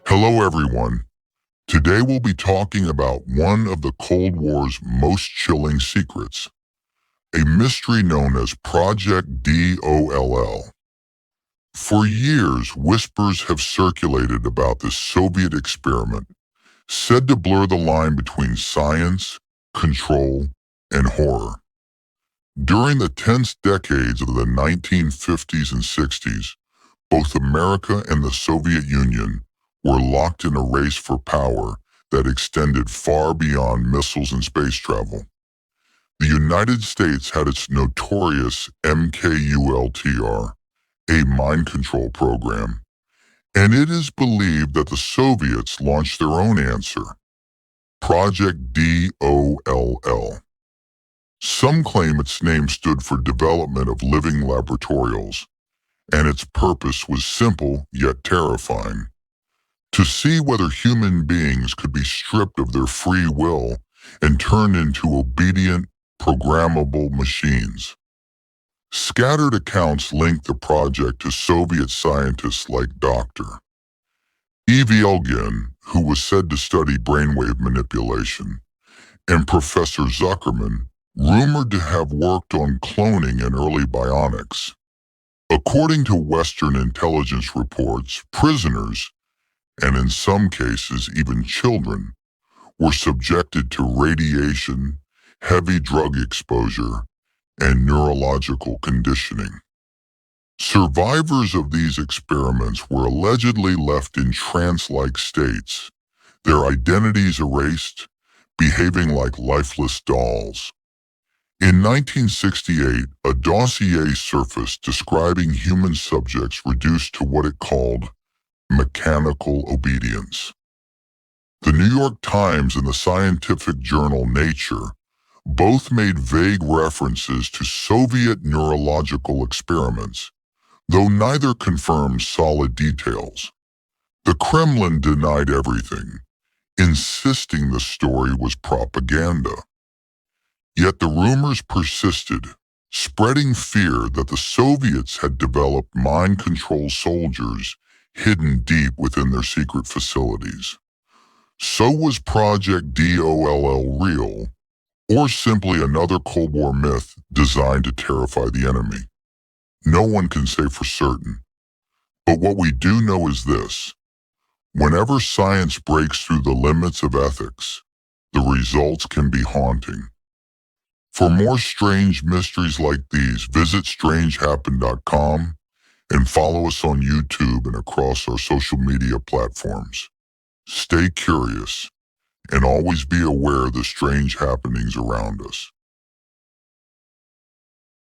Hello everyone. Today we'll be talking about one of the Cold War's most chilling secrets, a mystery known as Project D.O.L.L. For years, whispers have circulated about this Soviet experiment, said to blur the line between science, control, and horror. During the tense decades of the 1950s and 60s, both America and the Soviet Union were locked in a race for power that extended far beyond missiles and space travel. The United States had its notorious MKULTR, a mind control program, and it is believed that the Soviets launched their own answer, Project D.O.L.L. Some claim its name stood for Development of Living Laboratorials, and its purpose was simple yet terrifying: to see whether human beings could be stripped of their free will and turned into obedient, programmable machines. Scattered accounts link the project to Soviet scientists like Dr. Evgelgin, who was said to study brainwave manipulation, and Professor Zuckerman, rumored to have worked on cloning and early bionics. According to Western intelligence reports, prisoners, and in some cases even children, were subjected to radiation, heavy drug exposure, and neurological conditioning. Survivors of these experiments were allegedly left in trance-like states, their identities erased, behaving like lifeless dolls. In 1968, a dossier surfaced describing human subjects reduced to what it called mechanical obedience. The New York Times and the scientific journal Nature both made vague references to Soviet neurological experiments, though neither confirmed solid details. The Kremlin denied everything, insisting the story was propaganda. Yet the rumors persisted, spreading fear that the Soviets had developed mind control soldiers hidden deep within their secret facilities. So was Project D.O.L.L. real, or simply another Cold War myth designed to terrify the enemy? No one can say for certain. But what we do know is this: whenever science breaks through the limits of ethics, the results can be haunting. For more strange mysteries like these, visit strangehappen.com and follow us on YouTube and across our social media platforms. Stay curious and always be aware of the strange happenings around us.